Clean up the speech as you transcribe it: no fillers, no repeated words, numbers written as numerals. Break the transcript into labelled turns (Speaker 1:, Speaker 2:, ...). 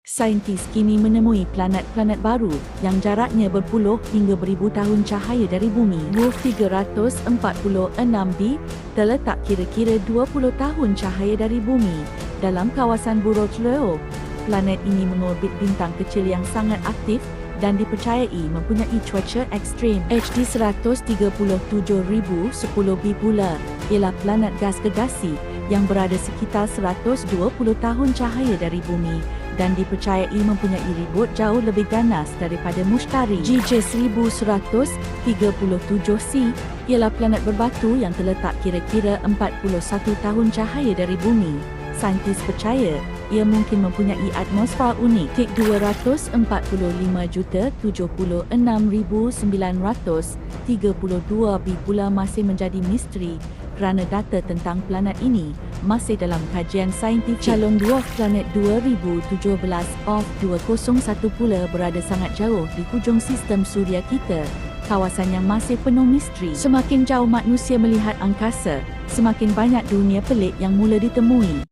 Speaker 1: Saintis kini menemui planet-planet baru yang jaraknya berpuluh hingga beribu tahun cahaya dari bumi. Wolf 346b terletak kira-kira 20 tahun cahaya dari bumi dalam kawasan Burj Leo. Planet ini mengorbit bintang kecil yang sangat aktif dan dipercayai mempunyai cuaca ekstrim. HD 137,010b pula ialah planet gas gegasi yang berada sekitar 120 tahun cahaya dari bumi dan dipercayai mempunyai ribut jauh lebih ganas daripada Mushtari. GJ 1137c ialah planet berbatu yang terletak kira-kira 41 tahun cahaya dari bumi. Saintis percaya ia mungkin mempunyai atmosfer unik. Tik 245,932b pula masih menjadi misteri kerana data tentang planet ini masih dalam kajian saintifik. Calon dwarf planet 2017 OF201 pula berada sangat jauh di hujung sistem suria kita, kawasan yang masih penuh misteri. Semakin jauh manusia melihat angkasa, semakin banyak dunia pelik yang mula ditemui.